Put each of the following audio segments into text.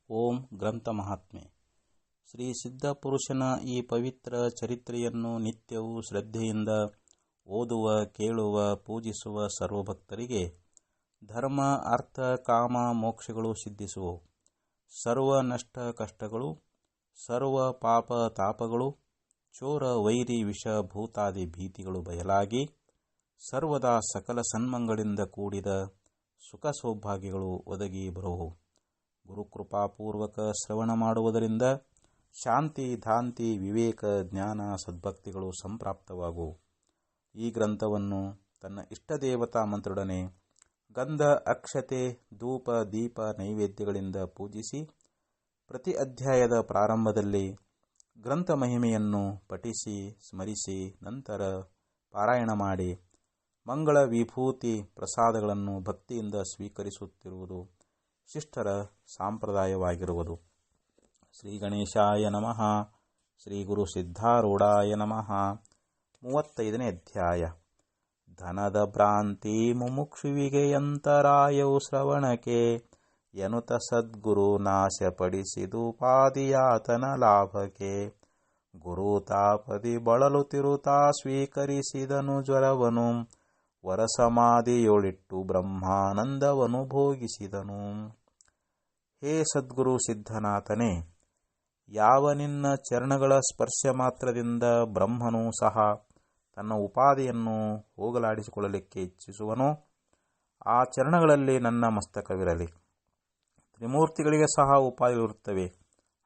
ಓಂ ಗ್ರಂಥ ಮಹಾತ್ಮೆ. ಶ್ರೀ ಸಿದ್ಧಪುರುಷನ ಈ ಪವಿತ್ರ ಚರಿತ್ರೆಯನ್ನು ನಿತ್ಯವೂ ಶ್ರದ್ಧೆಯಿಂದ ಓದುವ, ಕೇಳುವ, ಪೂಜಿಸುವ ಸರ್ವಭಕ್ತರಿಗೆ ಧರ್ಮ, ಅರ್ಥ, ಕಾಮ, ಮೋಕ್ಷಗಳು ಸಿದ್ಧಿಸುವವು. ಸರ್ವ ನಷ್ಟ ಕಷ್ಟಗಳು, ಸರ್ವ ಪಾಪ ತಾಪಗಳು, ಚೋರ ವೈರಿ ವಿಷ ಭೂತಾದಿ ಭೀತಿಗಳು ಬಯಲಾಗಿ ಸರ್ವದಾ ಸಕಲ ಸನ್ಮಂಗಳಿಂದ ಕೂಡಿದ ಸುಖ ಸೌಭಾಗ್ಯಗಳು ಒದಗಿ ಬರುವವು. ಗುರುಕೃಪಾಪೂರ್ವಕ ಶ್ರವಣ ಮಾಡುವುದರಿಂದ ಶಾಂತಿ, ಧಾಂತಿ, ವಿವೇಕ, ಜ್ಞಾನ, ಸದ್ಭಕ್ತಿಗಳು ಸಂಪ್ರಾಪ್ತವಾಗುವು. ಈ ಗ್ರಂಥವನ್ನು ತನ್ನ ಇಷ್ಟದೇವತಾ ಮಂತ್ರದೊಡನೆ ಗಂಧ, ಅಕ್ಷತೆ, ಧೂಪ, ದೀಪ, ನೈವೇದ್ಯಗಳಿಂದ ಪೂಜಿಸಿ ಪ್ರತಿ ಅಧ್ಯಾಯದ ಪ್ರಾರಂಭದಲ್ಲಿ ಗ್ರಂಥ ಮಹಿಮೆಯನ್ನು ಪಠಿಸಿ ಸ್ಮರಿಸಿ ನಂತರ ಪಾರಾಯಣ ಮಾಡಿ ಮಂಗಳ ವಿಭೂತಿ ಪ್ರಸಾದಗಳನ್ನು ಭಕ್ತಿಯಿಂದ ಸ್ವೀಕರಿಸುತ್ತಿರುವುದು ಶಿಷ್ಟರ ಸಂಪ್ರದಾಯವಾಗಿರುವುದು. ಶ್ರೀ ಗಣೇಶಾಯ ನಮಃ. ಶ್ರೀ ಗುರು ಸಿದ್ಧಾರೂಢಾಯ ನಮಃ. 35ನೇ ಅಧ್ಯಾಯ. ಧನದ ಭ್ರಾಂತಿ ಮುಮುಕ್ಷುವಿಗೆ ಯಂತರಾಯವು ಶ್ರವಣಕ್ಕೆ ಎನುತ ಸದ್ಗುರು ನಾಶಪಡಿಸಿದುಪಾದಿಯಾತನ ಲಾಭಕ್ಕೆ. ಗುರು ತಾಪದಿ ಬಳಲುತ್ತಿರುತ್ತಾ ಸ್ವೀಕರಿಸಿದನು ಜ್ವರವನು, ವರಸಮಾಧಿಯೊಳಿಟ್ಟು ಬ್ರಹ್ಮಾನಂದವನು ಭೋಗಿಸಿದನು. ಹೇ ಸದ್ಗುರು ಸಿದ್ಧನಾಥನೇ, ಯಾವ ನಿನ್ನ ಚರಣಗಳ ಸ್ಪರ್ಶ ಮಾತ್ರದಿಂದ ಬ್ರಹ್ಮನು ಸಹ ತನ್ನ ಉಪಾಧಿಯನ್ನು ಹೋಗಲಾಡಿಸಿಕೊಳ್ಳಲಿಕ್ಕೆ ಇಚ್ಛಿಸುವನೋ ಆ ಚರಣಗಳಲ್ಲಿ ನನ್ನ ಮಸ್ತಕವಿರಲಿ. ತ್ರಿಮೂರ್ತಿಗಳಿಗೆ ಸಹ ಉಪಾಧಿಗಳಿರುತ್ತವೆ,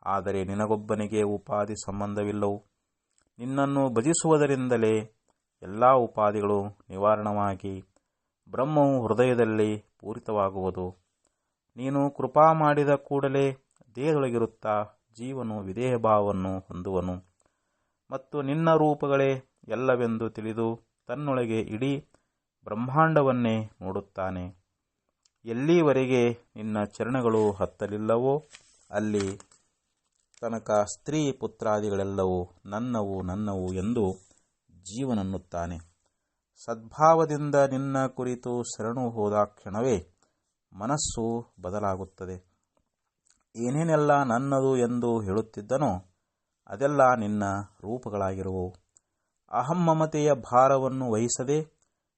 ಆದರೆ ನಿನಗೊಬ್ಬನಿಗೆ ಉಪಾಧಿ ಸಂಬಂಧವಿಲ್ಲವು. ನಿನ್ನನ್ನು ಭಜಿಸುವುದರಿಂದಲೇ ಎಲ್ಲ ಉಪಾಧಿಗಳು ನಿವಾರಣವಾಗಿ ಬ್ರಹ್ಮವು ಹೃದಯದಲ್ಲಿ ಪೂರಿತವಾಗುವುದು. ನೀನು ಕೃಪಾ ಮಾಡಿದ ಕೂಡಲೇ ದೇಹದೊಳಗಿರುತ್ತಾ ಜೀವನು ವಿದೇಹ ಭಾವವನ್ನು ಹೊಂದುವನು ಮತ್ತು ನಿನ್ನ ರೂಪಗಳೇ ಎಲ್ಲವೆಂದು ತಿಳಿದು ತನ್ನೊಳಗೆ ಇಡೀ ಬ್ರಹ್ಮಾಂಡವನ್ನೇ ನೋಡುತ್ತಾನೆ. ಎಲ್ಲಿವರೆಗೆ ನಿನ್ನ ಚರಣಗಳು ಹತ್ತಲಿಲ್ಲವೋ ಅಲ್ಲಿ ತನಕ ಸ್ತ್ರೀ ಪುತ್ರಾದಿಗಳೆಲ್ಲವೂ ನನ್ನವು ನನ್ನವು ಎಂದು ಜೀವನನ್ನುತ್ತಾನೆ. ಸದ್ಭಾವದಿಂದ ನಿನ್ನ ಕುರಿತು ಶರಣು ಹೋದ ಕ್ಷಣವೇ ಮನಸ್ಸು ಬದಲಾಗುತ್ತದೆ. ಏನೇನೆಲ್ಲ ನನ್ನದು ಎಂದು ಹೇಳುತ್ತಿದ್ದನೋ ಅದೆಲ್ಲ ನಿನ್ನ ರೂಪಗಳಾಗಿರುವವು. ಅಹಮ್ಮಮತೆಯ ಭಾರವನ್ನು ವಹಿಸದೆ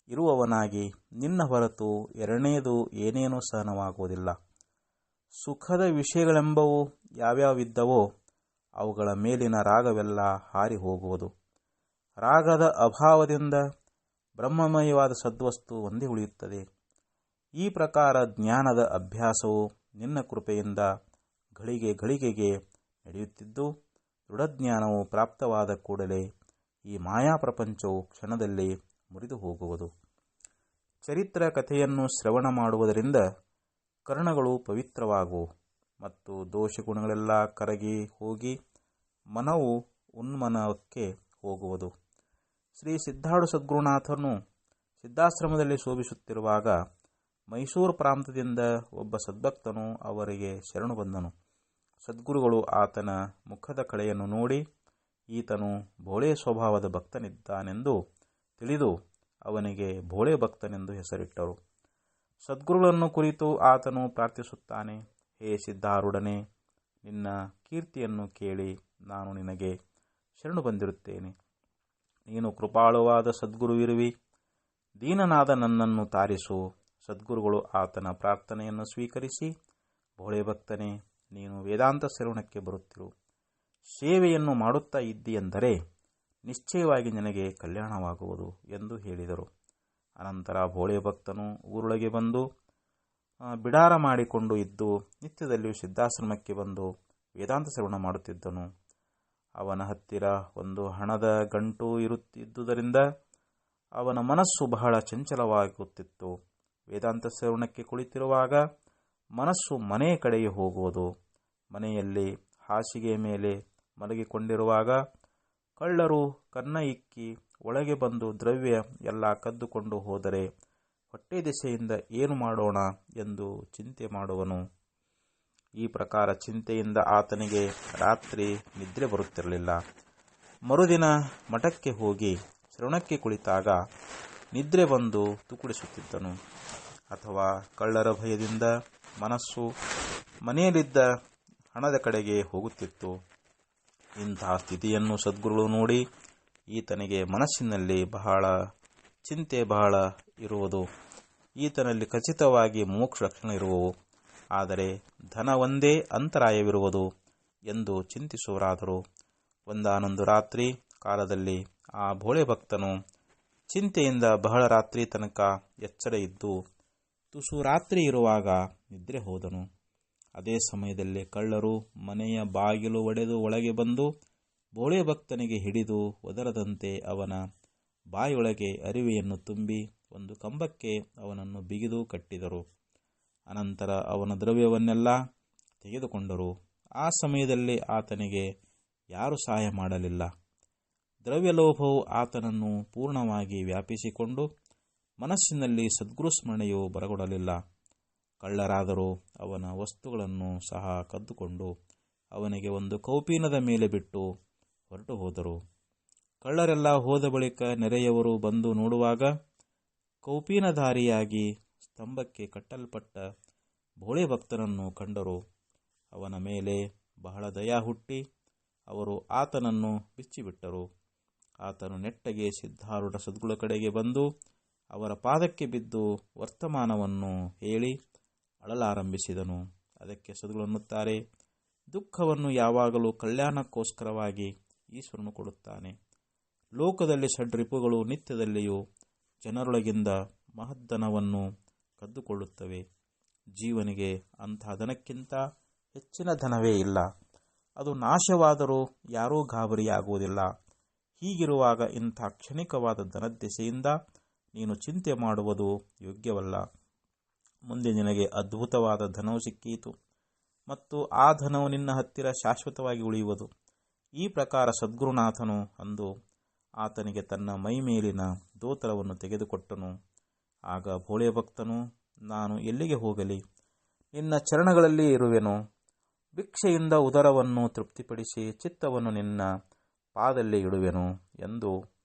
ಇರುವವನಾಗಿ ನಿನ್ನ ಹೊರತು ಎರಡನೇದು ಏನೇನೂ ಸಹನವಾಗುವುದಿಲ್ಲ. ಸುಖದ ವಿಷಯಗಳೆಂಬವು ಯಾವ್ಯಾವಿದ್ದವೋ ಅವುಗಳ ಮೇಲಿನ ರಾಗವೆಲ್ಲ ಹಾರಿ ಹೋಗುವುದು. ರಾಗದ ಅಭಾವದಿಂದ ಬ್ರಹ್ಮಮಯವಾದ ಸದ್ವಸ್ತು ಒಂದೇ ಉಳಿಯುತ್ತದೆ. ಈ ಪ್ರಕಾರ ಜ್ಞಾನದ ಅಭ್ಯಾಸವು ನಿನ್ನ ಕೃಪೆಯಿಂದ ಘಳಿಗೆ ಘಳಿಗೆಗೆ ನಡೆಯುತ್ತಿದ್ದು ದೃಢಜ್ಞಾನವು ಪ್ರಾಪ್ತವಾದ ಕೂಡಲೇ ಈ ಮಾಯಾ ಪ್ರಪಂಚವು ಕ್ಷಣದಲ್ಲಿ ಮುರಿದು ಹೋಗುವುದು. ಚರಿತ್ರ ಕಥೆಯನ್ನು ಶ್ರವಣ ಮಾಡುವುದರಿಂದ ಕರ್ಣಗಳು ಪವಿತ್ರವಾಗುವು ಮತ್ತು ದೋಷಗುಣಗಳೆಲ್ಲ ಕರಗಿ ಹೋಗಿ ಮನವು ಉನ್ಮನಕ್ಕೆ ಹೋಗುವುದು. ಶ್ರೀ ಸಿದ್ಧಾರೂಢ ಸದ್ಗುರುನಾಥನು ಸಿದ್ಧಾಶ್ರಮದಲ್ಲಿ ಶೋಭಿಸುತ್ತಿರುವಾಗ ಮೈಸೂರು ಪ್ರಾಂತದಿಂದ ಒಬ್ಬ ಸದ್ಭಕ್ತನು ಅವರಿಗೆ ಶರಣು ಬಂದನು. ಸದ್ಗುರುಗಳು ಆತನ ಮುಖದ ಕಳೆಯನ್ನು ನೋಡಿ ಈತನು ಭೋಳೆ ಸ್ವಭಾವದ ಭಕ್ತನಿದ್ದಾನೆಂದು ತಿಳಿದು ಅವನಿಗೆ ಭೋಳೆ ಭಕ್ತನೆಂದು ಹೆಸರಿಟ್ಟರು. ಸದ್ಗುರುಗಳನ್ನು ಕುರಿತು ಆತನು ಪ್ರಾರ್ಥಿಸುತ್ತಾನೆ. ಹೇ ಸಿದ್ಧಾರೂಢನೇ, ನಿನ್ನ ಕೀರ್ತಿಯನ್ನು ಕೇಳಿ ನಾನು ನಿನಗೆ ಶರಣು ಬಂದಿರುತ್ತೇನೆ. ನೀನು ಕೃಪಾಳುವಾದ ಸದ್ಗುರುವಿರುವಿ. ದೀನನಾದ ನನ್ನನ್ನು ತಾರಿಸು. ಸದ್ಗುರುಗಳು ಆತನ ಪ್ರಾರ್ಥನೆಯನ್ನು ಸ್ವೀಕರಿಸಿ, ಭೋಳೆ ಭಕ್ತನೇ, ನೀನು ವೇದಾಂತ ಶ್ರವಣಕ್ಕೆ ಬರುತ್ತಿರು. ಸೇವೆಯನ್ನು ಮಾಡುತ್ತಾ ಇದ್ದೀಯೆಂದರೆ ನಿಶ್ಚಯವಾಗಿ ನಿನಗೆ ಕಲ್ಯಾಣವಾಗುವುದು ಎಂದು ಹೇಳಿದರು. ಅನಂತರ ಭೋಳೆ ಭಕ್ತನು ಊರೊಳಗೆ ಬಂದು ಬಿಡಾರ ಮಾಡಿಕೊಂಡು ಇದ್ದು ನಿತ್ಯದಲ್ಲಿಯೂ ಸಿದ್ಧಾಶ್ರಮಕ್ಕೆ ಬಂದು ವೇದಾಂತ ಶ್ರವಣ ಮಾಡುತ್ತಿದ್ದನು. ಅವನ ಹತ್ತಿರ ಒಂದು ಹಣದ ಗಂಟು ಇದ್ದುದರಿಂದ ಅವನ ಮನಸ್ಸು ಬಹಳ ಚಂಚಲವಾಗುತ್ತಿತ್ತು. ವೇದಾಂತ ಶ್ರವಣಕ್ಕೆ ಕುಳಿತಿರುವಾಗ ಮನಸ್ಸು ಮನೆಯ ಕಡೆಗೆ ಹೋಗುವುದು. ಮನೆಯಲ್ಲಿ ಹಾಸಿಗೆ ಮೇಲೆ ಮಲಗಿಕೊಂಡಿರುವಾಗ ಕಳ್ಳರು ಕನ್ನ ಇಕ್ಕಿ ಒಳಗೆ ಬಂದು ದ್ರವ್ಯ ಎಲ್ಲ ಕದ್ದುಕೊಂಡು ಹೋದರೆ ಹೊಟ್ಟೆ ದೆಸೆಯಿಂದ ಏನು ಮಾಡೋಣ ಎಂದು ಚಿಂತೆ ಮಾಡುವನು. ಈ ಪ್ರಕಾರ ಚಿಂತೆಯಿಂದ ಆತನಿಗೆ ರಾತ್ರಿ ನಿದ್ರೆ ಬರುತ್ತಿರಲಿಲ್ಲ. ಮರುದಿನ ಮಠಕ್ಕೆ ಹೋಗಿ ಶ್ರವಣಕ್ಕೆ ಕುಳಿತಾಗ ನಿದ್ರೆ ಬಂದು ತುಕುಡಿಸುತ್ತಿದ್ದನು. ಅಥವಾ ಕಳ್ಳರ ಭಯದಿಂದ ಮನಸ್ಸು ಮನೆಯಲ್ಲಿದ್ದ ಹಣದ ಕಡೆಗೆ ಹೋಗುತ್ತಿತ್ತು. ಇಂತಹ ಸ್ಥಿತಿಯನ್ನು ಸದ್ಗುರುಗಳು ನೋಡಿ ಈತನಿಗೆ ಮನಸ್ಸಿನಲ್ಲಿ ಬಹಳ ಚಿಂತೆ ಬಹಳ ಇರುವುದು, ಈತನಲ್ಲಿ ಖಚಿತವಾಗಿ ಮೋಕ್ಷ ಲಕ್ಷಣ ಇರುವವು, ಆದರೆ ಧನ ಒಂದೇ ಅಂತರಾಯವಿರುವುದು ಎಂದು ಚಿಂತಿಸುವರಾದರು. ಒಂದಾನೊಂದು ರಾತ್ರಿ ಕಾಲದಲ್ಲಿ ಆ ಭೋಳೆ ಭಕ್ತನು ಚಿಂತೆಯಿಂದ ಬಹಳ ರಾತ್ರಿ ತನಕ ಎಚ್ಚರ ಇದ್ದು ತುಸು ರಾತ್ರಿ ಇರುವಾಗ ನಿದ್ರೆ ಹೋದನು. ಅದೇ ಸಮಯದಲ್ಲಿ ಕಳ್ಳರು ಮನೆಯ ಬಾಗಿಲು ಒಡೆದು ಒಳಗೆ ಬಂದು ಭೋಳೆ ಭಕ್ತನಿಗೆ ಹಿಡಿದು ಒದರದಂತೆ ಅವನ ಬಾಯೊಳಗೆ ಅರಿವೆಯನ್ನು ತುಂಬಿ ಒಂದು ಕಂಬಕ್ಕೆ ಅವನನ್ನು ಬಿಗಿದು ಕಟ್ಟಿದರು. ಅನಂತರ ಅವನ ದ್ರವ್ಯವನ್ನೆಲ್ಲ ತೆಗೆದುಕೊಂಡರು. ಆ ಸಮಯದಲ್ಲಿ ಆತನಿಗೆ ಯಾರೂ ಸಹಾಯ ಮಾಡಲಿಲ್ಲ. ದ್ರವ್ಯಲೋಭವು ಆತನನ್ನು ಪೂರ್ಣವಾಗಿ ವ್ಯಾಪಿಸಿಕೊಂಡು ಮನಸ್ಸಿನಲ್ಲಿ ಸದ್ಗುರು ಸ್ಮರಣೆಯು ಬರಗೊಡಲಿಲ್ಲ. ಕಳ್ಳರಾದರೂ ಅವನ ವಸ್ತುಗಳನ್ನು ಸಹ ಕದ್ದುಕೊಂಡು ಅವನಿಗೆ ಒಂದು ಕೌಪೀನದ ಮೇಲೆ ಬಿಟ್ಟು ಹೊರಟು ಹೋದರು. ಕಳ್ಳರೆಲ್ಲ ಹೋದ ಬಳಿಕ ನೆರೆಯವರು ಬಂದು ನೋಡುವಾಗ ಕೌಪೀನಧಾರಿಯಾಗಿ ಸ್ತಂಭಕ್ಕೆ ಕಟ್ಟಲ್ಪಟ್ಟ ಭೋಳೆ ಭಕ್ತನನ್ನು ಕಂಡರು. ಅವನ ಮೇಲೆ ಬಹಳ ದಯಾ ಹುಟ್ಟಿ ಅವರು ಆತನನ್ನು ಬಿಚ್ಚಿಬಿಟ್ಟರು. ಆತನು ನೆಟ್ಟಗೆ ಸಿದ್ಧಾರೂಢ ಸದ್ಗುಳ ಕಡೆಗೆ ಬಂದು ಅವರ ಪಾದಕ್ಕೆ ಬಿದ್ದು ವರ್ತಮಾನವನ್ನು ಹೇಳಿ ಅಳಲಾರಂಭಿಸಿದನು. ಅದಕ್ಕೆ ಸದ್ಗುರು ಅನ್ನುತ್ತಾರೆ, ದುಃಖವನ್ನು ಯಾವಾಗಲೂ ಕಲ್ಯಾಣಕ್ಕೋಸ್ಕರವಾಗಿ ಈಶ್ವರನು ಕೊಡುತ್ತಾನೆ. ಲೋಕದಲ್ಲಿ ಷಡ್ರಿಪುಗಳು ನಿತ್ಯದಲ್ಲಿಯೂ ಜನರೊಳಗಿಂದ ಮಹದ್ದನವನ್ನು ಕದ್ದುಕೊಳ್ಳುತ್ತವೆ. ಜೀವನಿಗೆ ಅಂತಹ ಧನಕ್ಕಿಂತ ಹೆಚ್ಚಿನ ಧನವೇ ಇಲ್ಲ. ಅದು ನಾಶವಾದರೂ ಯಾರೂ ಗಾಬರಿಯಾಗುವುದಿಲ್ಲ. ಹೀಗಿರುವಾಗ ಇಂಥ ಕ್ಷಣಿಕವಾದ ಧನದೆಸೆಯಿಂದ ನೀನು ಚಿಂತೆ ಮಾಡುವುದು ಯೋಗ್ಯವಲ್ಲ. ಮುಂದೆ ನಿನಗೆ ಅದ್ಭುತವಾದ ಧನವು ಸಿಕ್ಕೀತು ಮತ್ತು ಆ ಧನವು ನಿನ್ನ ಹತ್ತಿರ ಶಾಶ್ವತವಾಗಿ ಉಳಿಯುವುದು. ಈ ಪ್ರಕಾರ ಸದ್ಗುರುನಾಥನು ಅಂದು ಆತನಿಗೆ ತನ್ನ ಮೈ ಮೇಲಿನ ದೋತರವನ್ನು ತೆಗೆದುಕೊಟ್ಟನು. ಆಗ ಭೋಳೆ ಭಕ್ತನು, ನಾನು ಎಲ್ಲಿಗೆ ಹೋಗಲಿ? ನಿನ್ನ ಚರಣಗಳಲ್ಲಿ ಇರುವೆನು. ಭಿಕ್ಷೆಯಿಂದ ಉದರವನ್ನು ತೃಪ್ತಿಪಡಿಸಿ ಚಿತ್ತವನ್ನು ನಿನ್ನ ಪಾದಲ್ಲಿ ಇಡುವೆನು ಎಂದು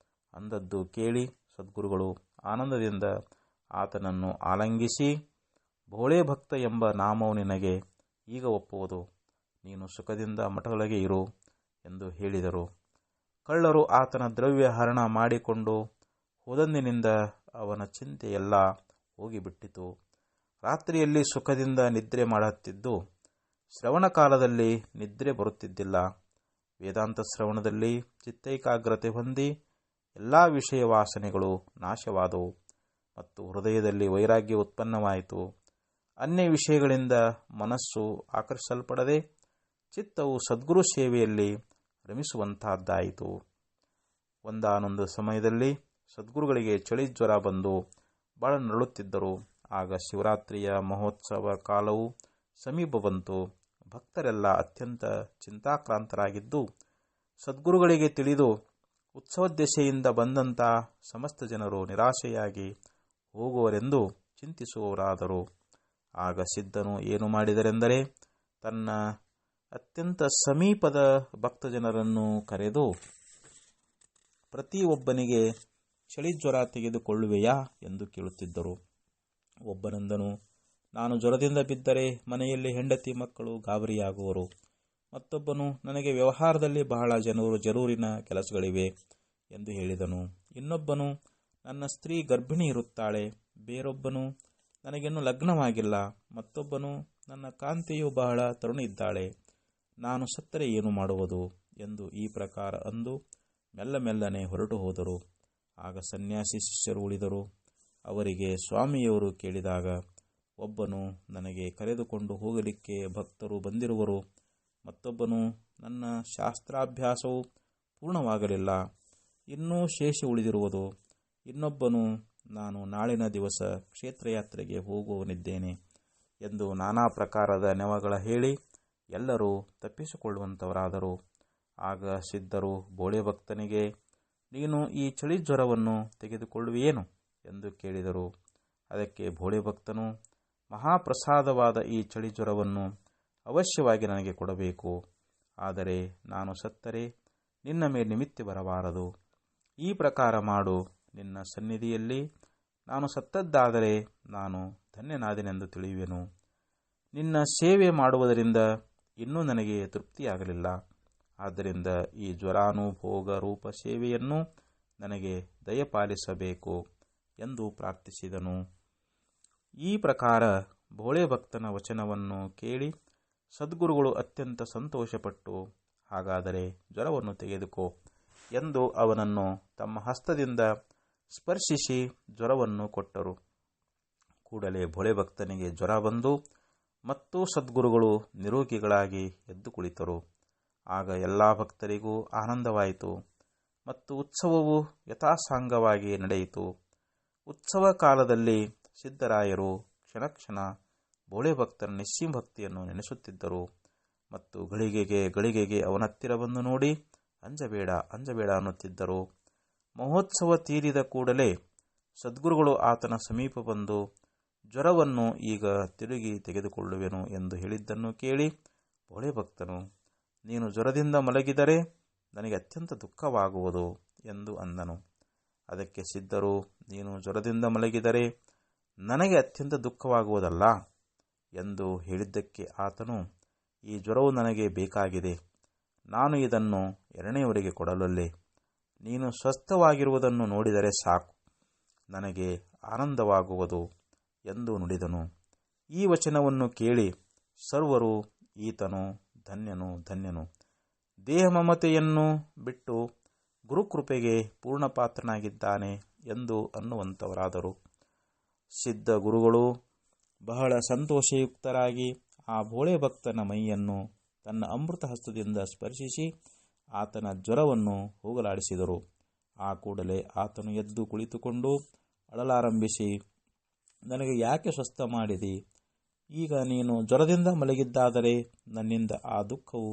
ಅಂದದ್ದು ಕೇಳಿ ಸದ್ಗುರುಗಳು ಆನಂದದಿಂದ ಆತನನ್ನು ಆಲಂಗಿಸಿ, ಭೋಳೆ ಭಕ್ತ ಎಂಬ ನಾಮವು ನಿನಗೆ ಈಗ ಒಪ್ಪುವುದು. ನೀನು ಸುಖದಿಂದ ಮಠದೊಳಗೆ ಇರು ಎಂದು ಹೇಳಿದರು. ಕಳ್ಳರು ಆತನ ದ್ರವ್ಯ ಹರಣ ಮಾಡಿಕೊಂಡು ಹೋದಂದಿನಿಂದ ಅವನ ಚಿಂತೆಯೆಲ್ಲ ಹೋಗಿಬಿಟ್ಟಿತು. ರಾತ್ರಿಯಲ್ಲಿ ಸುಖದಿಂದ ನಿದ್ರೆ ಮಾಡುತ್ತಿದ್ದು ಶ್ರವಣ ಕಾಲದಲ್ಲಿ ನಿದ್ರೆ ಬರುತ್ತಿದ್ದಿಲ್ಲ. ವೇದಾಂತ ಶ್ರವಣದಲ್ಲಿ ಚಿತ್ತೈಕಾಗ್ರತೆ ಹೊಂದಿ ಎಲ್ಲ ವಿಷಯ ವಾಸನೆಗಳು ನಾಶವಾದವು ಮತ್ತು ಹೃದಯದಲ್ಲಿ ವೈರಾಗ್ಯ ಉತ್ಪನ್ನವಾಯಿತು. ಅನ್ಯ ವಿಷಯಗಳಿಂದ ಮನಸ್ಸು ಆಕರ್ಷಿಸಲ್ಪಡದೆ ಚಿತ್ತವು ಸದ್ಗುರು ಸೇವೆಯಲ್ಲಿ ರಮಿಸುವಂತಹದ್ದಾಯಿತು. ಒಂದಾನೊಂದು ಸಮಯದಲ್ಲಿ ಸದ್ಗುರುಗಳಿಗೆ ಚಳಿ ಜ್ವರ ಬಂದು ಬಹಳ ನರಳುತ್ತಿದ್ದರು. ಆಗ ಶಿವರಾತ್ರಿಯ ಮಹೋತ್ಸವ ಕಾಲವು ಸಮೀಪ ಬಂತು. ಭಕ್ತರೆಲ್ಲ ಅತ್ಯಂತ ಚಿಂತಾಕ್ರಾಂತರಾಗಿದ್ದು ಸದ್ಗುರುಗಳಿಗೆ ತಿಳಿದು ಉತ್ಸವದೆಸೆಯಿಂದ ಬಂದಂಥ ಸಮಸ್ತ ಜನರು ನಿರಾಶೆಯಾಗಿ ಹೋಗುವರೆಂದು ಚಿಂತಿಸುವವರಾದರು. ಆಗ ಸಿದ್ಧನು ಏನು ಮಾಡಿದರೆಂದರೆ ತನ್ನ ಅತ್ಯಂತ ಸಮೀಪದ ಭಕ್ತಜನರನ್ನು ಕರೆದು ಪ್ರತಿಯೊಬ್ಬನಿಗೆ ಚಳಿ ಜ್ವರ ತೆಗೆದುಕೊಳ್ಳುವೆಯಾ ಎಂದು ಕೇಳುತ್ತಿದ್ದರು. ಒಬ್ಬನೆಂದನು, ನಾನು ಜ್ವರದಿಂದ ಬಿದ್ದರೆ ಮನೆಯಲ್ಲಿ ಹೆಂಡತಿ ಮಕ್ಕಳು ಗಾಬರಿಯಾಗುವರು. ಮತ್ತೊಬ್ಬನು, ನನಗೆ ವ್ಯವಹಾರದಲ್ಲಿ ಬಹಳ ಜರೂರಿನ ಕೆಲಸಗಳಿವೆ ಎಂದು ಹೇಳಿದನು. ಇನ್ನೊಬ್ಬನು, ನನ್ನ ಸ್ತ್ರೀ ಗರ್ಭಿಣಿ ಇರುತ್ತಾಳೆ. ಬೇರೊಬ್ಬನು, ನನಗಿನ್ನೂ ಲಗ್ನವಾಗಿಲ್ಲ. ಮತ್ತೊಬ್ಬನು, ನನ್ನ ಕಾಂತೆಯು ಬಹಳ ತರುಣಿ ಇದ್ದಾಳೆ. ನಾನು ಸತ್ತರೆ ಏನು ಮಾಡುವುದು ಎಂದು ಈ ಪ್ರಕಾರ ಅಂದು ಮೆಲ್ಲನೆ ಹೊರಟು ಹೋದರು. ಆಗ ಸನ್ಯಾಸಿ ಶಿಷ್ಯರು ಉಳಿದರು. ಅವರಿಗೆ ಸ್ವಾಮಿಯವರು ಕೇಳಿದಾಗ ಒಬ್ಬನು, ನನಗೆ ಕರೆದುಕೊಂಡು ಹೋಗಲಿಕ್ಕೆ ಭಕ್ತರು ಬಂದಿರುವರು. ಮತ್ತೊಬ್ಬನು, ನನ್ನ ಶಾಸ್ತ್ರಾಭ್ಯಾಸವು ಪೂರ್ಣವಾಗಲಿಲ್ಲ, ಇನ್ನೂ ಶೇಷ ಉಳಿದಿರುವುದು. ಇನ್ನೊಬ್ಬನು, ನಾನು ನಾಳಿನ ದಿವಸ ಕ್ಷೇತ್ರಯಾತ್ರೆಗೆ ಹೋಗುವವನಿದ್ದೇನೆ ಎಂದು ನಾನಾ ಪ್ರಕಾರದ ನೆವಗಳ ಹೇಳಿ ಎಲ್ಲರೂ ತಪ್ಪಿಸಿಕೊಳ್ಳುವಂಥವರಾದರು. ಆಗ ಸಿದ್ಧರು ಭೋಳೆ ಭಕ್ತನಿಗೆ, ನೀನು ಈ ಚಳಿ ಜ್ವರವನ್ನು ತೆಗೆದುಕೊಳ್ಳುವೆಯೇನು ಎಂದು ಕೇಳಿದರು. ಅದಕ್ಕೆ ಭೋಳೆ ಭಕ್ತನು, ಮಹಾಪ್ರಸಾದವಾದ ಈ ಚಳಿ ಜ್ವರವನ್ನು ಅವಶ್ಯವಾಗಿ ನನಗೆ ಕೊಡಬೇಕು. ಆದರೆ ನಾನು ಸತ್ತರೆ ನಿನ್ನ ಮೇಲೆ ನಿಮಿತ್ತಿ ಬರಬಾರದು. ಈ ಪ್ರಕಾರ ಮಾಡು. ನಿನ್ನ ಸನ್ನಿಧಿಯಲ್ಲಿ ನಾನು ಸತ್ತದ್ದಾದರೆ ನಾನು ಧನ್ಯನಾದೆನೆಂದು ತಿಳಿಯುವೆನು. ನಿನ್ನ ಸೇವೆ ಮಾಡುವುದರಿಂದ ಇನ್ನೂ ನನಗೆ ತೃಪ್ತಿಯಾಗಲಿಲ್ಲ. ಆದ್ದರಿಂದ ಈ ಜ್ವರಾನುಭೋಗ ರೂಪ ಸೇವೆಯನ್ನು ನನಗೆ ದಯಪಾಲಿಸಬೇಕು ಎಂದು ಪ್ರಾರ್ಥಿಸಿದನು. ಈ ಪ್ರಕಾರ ಭೋಳೆ ಭಕ್ತನ ವಚನವನ್ನು ಕೇಳಿ ಸದ್ಗುರುಗಳು ಅತ್ಯಂತ ಸಂತೋಷಪಟ್ಟು, ಹಾಗಾದರೆ ಜ್ವರವನ್ನು ತೆಗೆದುಕೋ ಎಂದು ಅವನನ್ನು ತಮ್ಮ ಹಸ್ತದಿಂದ ಸ್ಪರ್ಶಿಸಿ ಜ್ವರವನ್ನು ಕೊಟ್ಟರು. ಕೂಡಲೇ ಭೋಳೆ ಭಕ್ತನಿಗೆ ಜ್ವರ ಬಂದು ಮತ್ತು ಸದ್ಗುರುಗಳು ನಿರೋಗಿಗಳಾಗಿ ಎದ್ದು ಕುಳಿತರು. ಆಗ ಎಲ್ಲ ಭಕ್ತರಿಗೂ ಆನಂದವಾಯಿತು ಮತ್ತು ಉತ್ಸವವು ಯಥಾಸಾಂಗವಾಗಿ ನಡೆಯಿತು. ಉತ್ಸವ ಕಾಲದಲ್ಲಿ ಸಿದ್ದರಾಯರು ಕ್ಷಣ ಕ್ಷಣ ಭೋಳೆ ಭಕ್ತರ ನಿಸ್ಸಿಂಭಕ್ತಿಯನ್ನು ನೆನೆಸುತ್ತಿದ್ದರು ಮತ್ತು ಗಳಿಗೆಗೆ ಅವನತ್ತಿರ ಬಂದು ನೋಡಿ ಅಂಜಬೇಡ ಅಂಜಬೇಡ ಅನ್ನುತ್ತಿದ್ದರು. ಮಹೋತ್ಸವ ತೀರಿದ ಕೂಡಲೇ ಸದ್ಗುರುಗಳು ಆತನ ಸಮೀಪ ಬಂದು, ಜ್ವರವನ್ನು ಈಗ ತಿರುಗಿ ತೆಗೆದುಕೊಳ್ಳುವೆನು ಎಂದು ಹೇಳಿದ್ದನ್ನು ಕೇಳಿ ಭೋಳೆ ಭಕ್ತನು, ನೀನು ಜ್ವರದಿಂದ ಮಲಗಿದರೆ ನನಗೆ ಅತ್ಯಂತ ದುಃಖವಾಗುವುದು ಎಂದು ಅಂದನು. ಅದಕ್ಕೆ ಸಿದ್ಧರು, ನೀನು ಜ್ವರದಿಂದ ಮಲಗಿದರೆ ನನಗೆ ಅತ್ಯಂತ ದುಃಖವಾಗುವುದಲ್ಲ ಎಂದು ಹೇಳಿದ್ದಕ್ಕೆ ಆತನು, ಈ ಜ್ವರವು ನನಗೆ ಬೇಕಾಗಿದೆ, ನಾನು ಇದನ್ನು ಎರಡನೆಯವರಿಗೆ ಕೊಡಲೊಲ್ಲೆ. ನೀನು ಸ್ವಸ್ಥವಾಗಿರುವುದನ್ನು ನೋಡಿದರೆ ಸಾಕು, ನನಗೆ ಆನಂದವಾಗುವುದು ಎಂದು ನುಡಿದನು. ಈ ವಚನವನ್ನು ಕೇಳಿ ಸರ್ವರು ಈತನು ಧನ್ಯನು ಧನ್ಯನು, ದೇಹ ಮಮತೆಯನ್ನು ಬಿಟ್ಟು ಗುರುಕೃಪೆಗೆ ಪೂರ್ಣಪಾತ್ರನಾಗಿದ್ದಾನೆ ಎಂದು ಅನ್ನುವಂಥವರಾದರು. ಸಿದ್ಧ ಗುರುಗಳು ಬಹಳ ಸಂತೋಷಯುಕ್ತರಾಗಿ ಆ ಭೋಳೆ ಭಕ್ತನ ಮೈಯನ್ನು ತನ್ನ ಅಮೃತ ಹಸ್ತದಿಂದ ಸ್ಪರ್ಶಿಸಿ ಆತನ ಜ್ವರವನ್ನು ಹೋಗಲಾಡಿಸಿದರು. ಆ ಕೂಡಲೇ ಆತನು ಎದ್ದು ಕುಳಿತುಕೊಂಡು ಅಳಲಾರಂಭಿಸಿ, ನನಗೆ ಯಾಕೆ ಸ್ವಸ್ಥ ಮಾಡಿದಿ? ಈಗ ನೀನು ಜ್ವರದಿಂದ ಮಲಗಿದ್ದಾದರೆ ನನ್ನಿಂದ ಆ ದುಃಖವು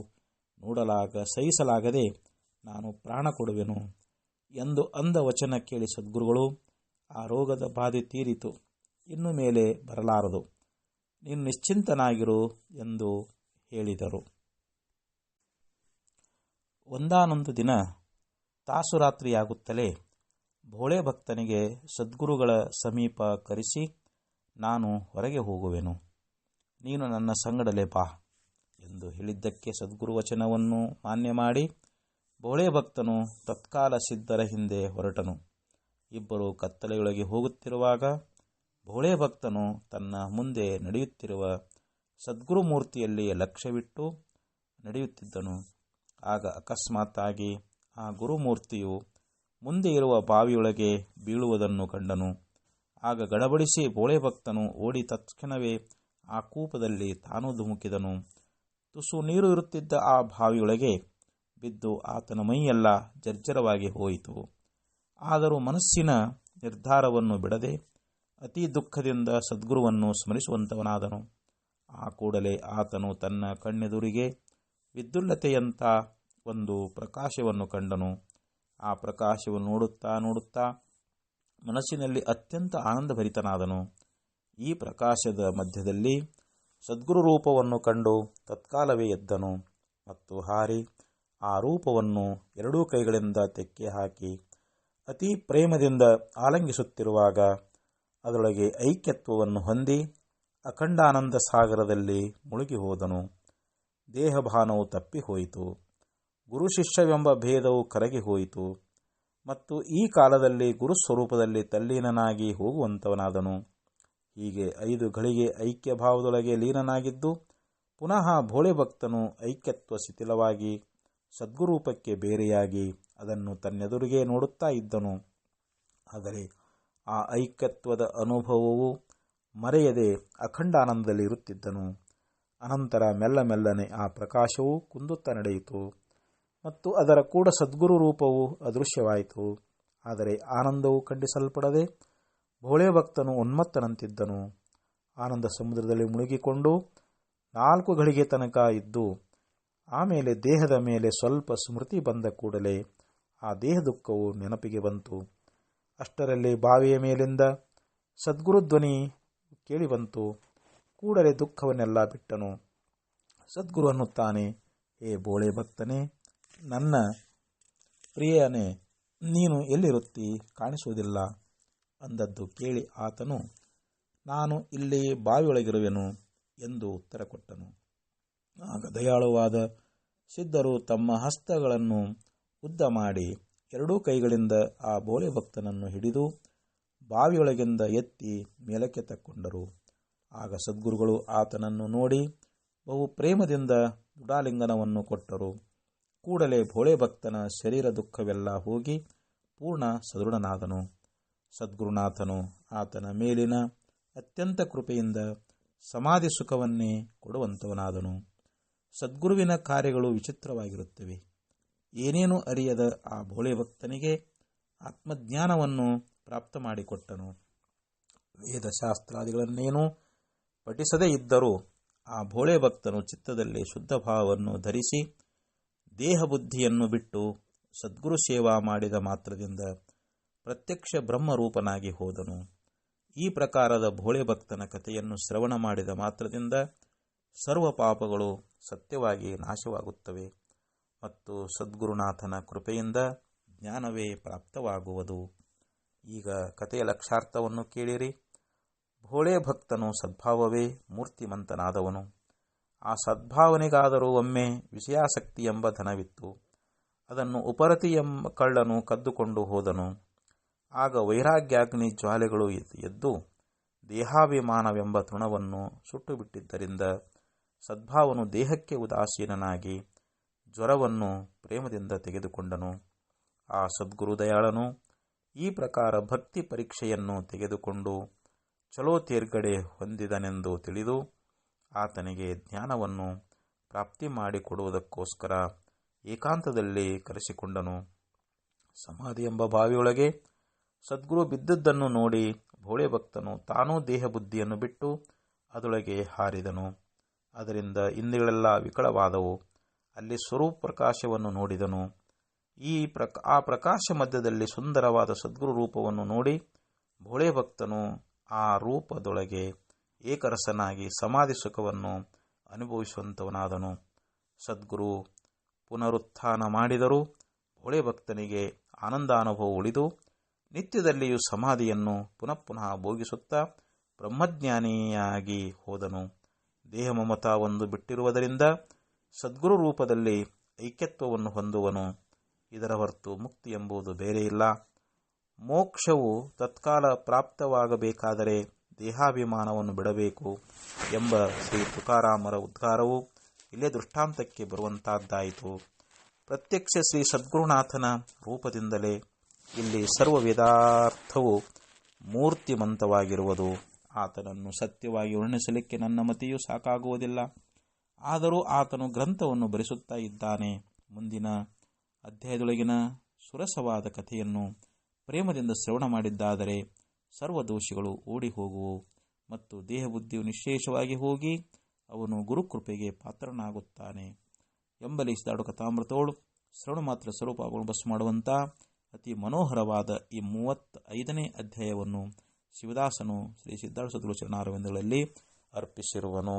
ಸಹಿಸಲಾಗದೆ ನಾನು ಪ್ರಾಣ ಕೊಡುವೆನು ಎಂದು ಅಂದ ವಚನ ಕೇಳಿ ಸದ್ಗುರುಗಳು, ಆ ರೋಗದ ಬಾಧೆ ತೀರಿತು, ಇನ್ನು ಮೇಲೆ ಬರಲಾರದು, ನೀನು ನಿಶ್ಚಿಂತನಾಗಿರು ಎಂದು ಹೇಳಿದರು. ಒಂದಾನೊಂದು ದಿನ ತಾಸುರಾತ್ರಿಯಾಗುತ್ತಲೇ ಭೋಳೆ ಭಕ್ತನಿಗೆ ಸದ್ಗುರುಗಳ ಸಮೀಪ ಕರೆಸಿ, ನಾನು ಹೊರಗೆ ಹೋಗುವೆನು, ನೀನು ನನ್ನ ಸಂಗಡಲೇ ಬಾ ಎಂದು ಹೇಳಿದ್ದಕ್ಕೆ ಸದ್ಗುರು ವಚನವನ್ನು ಮಾನ್ಯ ಮಾಡಿ ಭೋಳೆ ಭಕ್ತನು ತತ್ಕಾಲ ಸಿದ್ಧರ ಹಿಂದೆ ಹೊರಟನು. ಇಬ್ಬರು ಕತ್ತಲೆಯೊಳಗೆ ಹೋಗುತ್ತಿರುವಾಗ ಭೋಳೆ ಭಕ್ತನು ತನ್ನ ಮುಂದೆ ನಡೆಯುತ್ತಿರುವ ಸದ್ಗುರುಮೂರ್ತಿಯಲ್ಲಿ ಲಕ್ಷ್ಯವಿಟ್ಟು ನಡೆಯುತ್ತಿದ್ದನು. ಆಗ ಅಕಸ್ಮಾತ್ತಾಗಿ ಆ ಗುರುಮೂರ್ತಿಯು ಮುಂದೆ ಇರುವ ಬಾವಿಯೊಳಗೆ ಬೀಳುವುದನ್ನು ಕಂಡನು. ಆಗ ಗಡಬಡಿಸಿ ಭೋಳೆ ಭಕ್ತನು ಓಡಿ ತಕ್ಷಣವೇ ಆ ಕೂಪದಲ್ಲಿ ತಾನೂ ಧುಮುಕಿದನು. ತುಸು ನೀರು ಇರುತ್ತಿದ್ದ ಆ ಬಾವಿಯೊಳಗೆ ಬಿದ್ದು ಆತನ ಮೈಯೆಲ್ಲ ಜರ್ಜರವಾಗಿ ಹೋಯಿತು. ಆದರೂ ಮನಸ್ಸಿನ ನಿರ್ಧಾರವನ್ನು ಬಿಡದೆ ಅತಿ ದುಃಖದಿಂದ ಸದ್ಗುರುವನ್ನು ಸ್ಮರಿಸುವಂತವನಾದನು. ಆ ಕೂಡಲೇ ಆತನು ತನ್ನ ಕಣ್ಣೆದುರಿಗೆ ವಿದ್ಯುಲ್ಲತೆಯಂಥ ಒಂದು ಪ್ರಕಾಶವನ್ನು ಕಂಡನು. ಆ ಪ್ರಕಾಶವನ್ನು ನೋಡುತ್ತಾ ಮನಸ್ಸಿನಲ್ಲಿ ಅತ್ಯಂತ ಆನಂದಭರಿತನಾದನು. ಈ ಪ್ರಕಾಶದ ಮಧ್ಯದಲ್ಲಿ ಸದ್ಗುರು ರೂಪವನ್ನು ಕಂಡು ತತ್ಕಾಲವೇ ಎದ್ದನು ಮತ್ತು ಹಾರಿ ಆ ರೂಪವನ್ನು ಎರಡೂ ಕೈಗಳಿಂದ ತೆಕ್ಕೆ ಹಾಕಿ ಅತಿ ಪ್ರೇಮದಿಂದ ಆಲಂಗಿಸುತ್ತಿರುವಾಗ ಅದರೊಳಗೆ ಐಕ್ಯತ್ವವನ್ನು ಹೊಂದಿ ಅಖಂಡಾನಂದ ಸಾಗರದಲ್ಲಿ ಮುಳುಗಿ ಹೋದನು. ದೇಹಭಾನವು ತಪ್ಪಿಹೋಯಿತು, ಗುರು ಶಿಷ್ಯವೆಂಬ ಭೇದವು ಕರಗಿ ಹೋಯಿತು ಮತ್ತು ಈ ಕಾಲದಲ್ಲಿ ಗುರುಸ್ವರೂಪದಲ್ಲಿ ತಲ್ಲೀನನಾಗಿ ಹೋಗುವಂತವನಾದನು. ಹೀಗೆ 5 ಗಳಿಗೆ ಐಕ್ಯ ಭಾವದೊಳಗೆ ಲೀನನಾಗಿದ್ದು ಪುನಃ ಭೋಳೆ ಭಕ್ತನು ಐಕ್ಯತ್ವ ಶಿಥಿಲವಾಗಿ ಸದ್ಗುರೂಪಕ್ಕೆ ಬೇರೆಯಾಗಿ ಅದನ್ನು ತನ್ನೆದುರಿಗೆ ನೋಡುತ್ತಾ ಇದ್ದನು. ಆದರೆ ಆ ಐಕ್ಯತ್ವದ ಅನುಭವವು ಮರೆಯದೆ ಅಖಂಡಾನಂದದಲ್ಲಿ ಇರುತ್ತಿದ್ದನು. ಅನಂತರ ಮೆಲ್ಲನೆ ಆ ಪ್ರಕಾಶವು ಕುಂದುತ್ತಾ ನಡೆಯಿತು ಮತ್ತು ಅದರ ಕೂಡ ಸದ್ಗುರು ರೂಪವು ಅದೃಶ್ಯವಾಯಿತು. ಆದರೆ ಆನಂದವು ಖಂಡಿಸಲ್ಪಡದೆ ಭೋಳೆ ಭಕ್ತನು ಉನ್ಮತ್ತನಂತಿದ್ದನು. ಆನಂದ ಸಮುದ್ರದಲ್ಲಿ ಮುಳುಗಿಕೊಂಡು 4 ಗಳಿಗೆ ತನಕ ಇದ್ದು ಆಮೇಲೆ ದೇಹದ ಮೇಲೆ ಸ್ವಲ್ಪ ಸ್ಮೃತಿ ಬಂದ ಕೂಡಲೇ ಆ ದೇಹ ದುಃಖವು ನೆನಪಿಗೆ ಬಂತು. ಅಷ್ಟರಲ್ಲಿ ಬಾವಿಯ ಮೇಲಿಂದ ಸದ್ಗುರುಧ್ವನಿ ಕೇಳಿಬಂತು. ಕೂಡಲೇ ದುಃಖವನ್ನೆಲ್ಲ ಬಿಟ್ಟನು. ಸದ್ಗುರು ಅನ್ನುತ್ತಾನೆ, ಹೇ ಭೋಳೆ ಭಕ್ತನೇ, ನನ್ನ ಪ್ರಿಯನೇ, ನೀನು ಎಲ್ಲಿರುತ್ತಿ? ಕಾಣಿಸುವುದಿಲ್ಲ ಅಂದದ್ದು ಕೇಳಿ ಆತನು, ನಾನು ಇಲ್ಲಿ ಬಾವಿಯೊಳಗಿರುವೆನು ಎಂದು ಉತ್ತರ ಕೊಟ್ಟನು. ಆಗ ದಯಾಳುವಾದ ಸಿದ್ಧರು ತಮ್ಮ ಹಸ್ತಗಳನ್ನು ಉದ್ದ ಮಾಡಿ ಎರಡೂ ಕೈಗಳಿಂದ ಆ ಭೋಳೆ ಭಕ್ತನನ್ನು ಹಿಡಿದು ಬಾವಿಯೊಳಗಿಂದ ಎತ್ತಿ ಮೇಲಕ್ಕೆ ತಕ್ಕೊಂಡರು. ಆಗ ಸದ್ಗುರುಗಳು ಆತನನ್ನು ನೋಡಿ ಬಹು ಪ್ರೇಮದಿಂದ ದೃಢಾಲಿಂಗನವನ್ನು ಕೊಟ್ಟರು. ಕೂಡಲೇ ಭೋಳೆ ಭಕ್ತನ ಶರೀರ ದುಃಖವೆಲ್ಲ ಹೋಗಿ ಪೂರ್ಣ ಸದೃಢನಾದನು. ಸದ್ಗುರುನಾಥನು ಆತನ ಮೇಲಿನ ಅತ್ಯಂತ ಕೃಪೆಯಿಂದ ಸಮಾಧಿ ಸುಖವನ್ನೇ ಕೊಡುವಂತವನಾದನು. ಸದ್ಗುರುವಿನ ಕಾರ್ಯಗಳು ವಿಚಿತ್ರವಾಗಿರುತ್ತವೆ. ಏನೇನೂ ಅರಿಯದ ಆ ಭೋಳೆ ಭಕ್ತನಿಗೆ ಆತ್ಮಜ್ಞಾನವನ್ನು ಪ್ರಾಪ್ತ ಮಾಡಿಕೊಟ್ಟನು. ವೇದಶಾಸ್ತ್ರಾದಿಗಳನ್ನೇನೂ ಪಠಿಸದೇ ಇದ್ದರೂ ಆ ಭೋಳೆ ಭಕ್ತನು ಚಿತ್ತದಲ್ಲಿ ಶುದ್ಧ ಭಾವವನ್ನು ಧರಿಸಿ ದೇಹಬುದ್ಧಿಯನ್ನು ಬಿಟ್ಟು ಸದ್ಗುರು ಸೇವಾ ಮಾಡಿದ ಮಾತ್ರದಿಂದ ಪ್ರತ್ಯಕ್ಷ ಬ್ರಹ್ಮರೂಪನಾಗಿ ಹೋದನು. ಈ ಪ್ರಕಾರದ ಭೋಳೆ ಭಕ್ತನ ಕಥೆಯನ್ನು ಶ್ರವಣ ಮಾಡಿದ ಮಾತ್ರದಿಂದ ಸರ್ವ ಪಾಪಗಳು ಸತ್ಯವಾಗಿ ನಾಶವಾಗುತ್ತವೆ ಮತ್ತು ಸದ್ಗುರುನಾಥನ ಕೃಪೆಯಿಂದ ಜ್ಞಾನವೇ ಪ್ರಾಪ್ತವಾಗುವುದು. ಈಗ ಕಥೆಯ ಲಕ್ಷಾರ್ಥವನ್ನು ಕೇಳಿರಿ. ಭೋಳೆ ಭಕ್ತನು ಸದ್ಭಾವವೇ ಮೂರ್ತಿಮಂತನಾದವನು. ಆ ಸದ್ಭಾವನೆಗಾದರೂ ಒಮ್ಮೆ ವಿಷಯಾಸಕ್ತಿ ಎಂಬ ಧನವಿತ್ತು. ಅದನ್ನು ಉಪರತಿ ಎಂಬ ಕಳ್ಳನು ಕದ್ದುಕೊಂಡು ಹೋದನು. ಆಗ ವೈರಾಗ್ಯಾಗ್ನಿ ಜ್ವಾಲೆಗಳು ಎದ್ದು ದೇಹಾಭಿಮಾನವೆಂಬ ತೃಣವನ್ನು ಸುಟ್ಟು ಬಿಟ್ಟಿದ್ದರಿಂದ ಸದ್ಭಾವನು ದೇಹಕ್ಕೆ ಉದಾಸೀನನಾಗಿ ಜ್ವರವನ್ನು ಪ್ರೇಮದಿಂದ ತೆಗೆದುಕೊಂಡನು. ಆ ಸದ್ಗುರು ದಯಾಳನು ಈ ಪ್ರಕಾರ ಭಕ್ತಿ ಪರೀಕ್ಷೆಯನ್ನು ತೆಗೆದುಕೊಂಡು ಚಲೋ ತೇರ್ಗಡೆ ಹೊಂದಿದನೆಂದು ತಿಳಿದು ಆತನಿಗೆ ಜ್ಞಾನವನ್ನು ಪ್ರಾಪ್ತಿ ಮಾಡಿಕೊಡುವುದಕ್ಕೋಸ್ಕರ ಏಕಾಂತದಲ್ಲಿ ಕರೆಸಿಕೊಂಡನು. ಸಮಾಧಿ ಎಂಬ ಬಾವಿಯೊಳಗೆ ಸದ್ಗುರು ಬಿದ್ದದ್ದನ್ನು ನೋಡಿ ಭೋಳೆ ಭಕ್ತನು ತಾನೂ ದೇಹಬುದ್ಧಿಯನ್ನು ಬಿಟ್ಟು ಅದರೊಳಗೆ ಹಾರಿದನು. ಅದರಿಂದ ಇಂದ್ರಿಯಗಳೆಲ್ಲ ವಿಕಳವಾದವು. ಅಲ್ಲಿ ಸ್ವರೂಪ ಪ್ರಕಾಶವನ್ನು ನೋಡಿದನು. ಆ ಪ್ರಕಾಶ ಮಧ್ಯದಲ್ಲಿ ಸುಂದರವಾದ ಸದ್ಗುರು ರೂಪವನ್ನು ನೋಡಿ ಭೋಳೆ ಭಕ್ತನು ಆ ರೂಪದೊಳಗೆ ಏಕರಸನಾಗಿ ಸಮಾಧಿ ಸುಖವನ್ನು ಅನುಭವಿಸುವಂತವನಾದನು. ಸದ್ಗುರು ಪುನರುತ್ಥಾನ ಮಾಡಿದರೂ ಭೋಳೆ ಭಕ್ತನಿಗೆ ಆನಂದಾನುಭವ ಉಳಿದು ನಿತ್ಯದಲ್ಲಿಯೂ ಸಮಾಧಿಯನ್ನು ಪುನಃ ಪುನಃ ಭೋಗಿಸುತ್ತಾ ಬ್ರಹ್ಮಜ್ಞಾನಿಯಾಗಿ ಹೋದನು. ದೇಹ ಮಮತ ಒಂದು ಬಿಟ್ಟಿರುವುದರಿಂದ ಸದ್ಗುರು ರೂಪದಲ್ಲಿ ಐಕ್ಯತ್ವವನ್ನು ಹೊಂದುವನು. ಇದರ ಹೊರತು ಮುಕ್ತಿ ಎಂಬುದು ಬೇರೆ ಇಲ್ಲ. ಮೋಕ್ಷವು ತತ್ಕಾಲ ಪ್ರಾಪ್ತವಾಗಬೇಕಾದರೆ ದೇಹಾಭಿಮಾನವನ್ನು ಬಿಡಬೇಕು ಎಂಬ ಶ್ರೀ ತುಕಾರಾಮರ ಉದ್ಗಾರವು ಇಲ್ಲೇ ದೃಷ್ಟಾಂತಕ್ಕೆ ಬರುವಂತಹದ್ದಾಯಿತು. ಪ್ರತ್ಯಕ್ಷ ಶ್ರೀ ಸದ್ಗುರುನಾಥನ ರೂಪದಿಂದಲೇ ಇಲ್ಲಿ ಸರ್ವ ವೇದಾರ್ಥವು ಮೂರ್ತಿಮಂತವಾಗಿರುವುದು. ಆತನನ್ನು ಸತ್ಯವಾಗಿ ವರ್ಣಿಸಲಿಕ್ಕೆ ನನ್ನ ಮತಿಯೂ ಸಾಕಾಗುವುದಿಲ್ಲ. ಆದರೂ ಆತನು ಗ್ರಂಥವನ್ನು ಬರೆಸುತ್ತಾ ಇದ್ದಾನೆ. ಮುಂದಿನ ಅಧ್ಯಾಯದೊಳಗಿನ ಸುರಸವಾದ ಕಥೆಯನ್ನು ಪ್ರೇಮದಿಂದ ಶ್ರವಣ ಮಾಡಿದ್ದಾದರೆ ಸರ್ವ ದೋಷಗಳು ಓಡಿ ಹೋಗುವು ಮತ್ತು ದೇಹಬುದ್ಧಿಯು ನಿಶ್ಶೇಷವಾಗಿ ಹೋಗಿ ಅವನು ಗುರುಕೃಪೆಗೆ ಪಾತ್ರನಾಗುತ್ತಾನೆ ಎಂಬಲ್ಲಿ ಸಿದ್ಧಾರೂಢ ಕಥಾಮೃತೋಳು ಶ್ರವಣ ಮಾತ್ರ ಸ್ವರೂಪಗಳನ್ನು ಬಸ್ ಮಾಡುವಂಥ ಅತಿ ಮನೋಹರವಾದ ಈ 35ನೇ ಅಧ್ಯಾಯವನ್ನು ಶಿವದಾಸನು ಶ್ರೀ ಸಿದ್ಧಾರೂಢ ಸದ್ಗುರು ಚರಣಾರವಿಂದಗಳಲ್ಲಿ ಅರ್ಪಿಸಿರುವನು.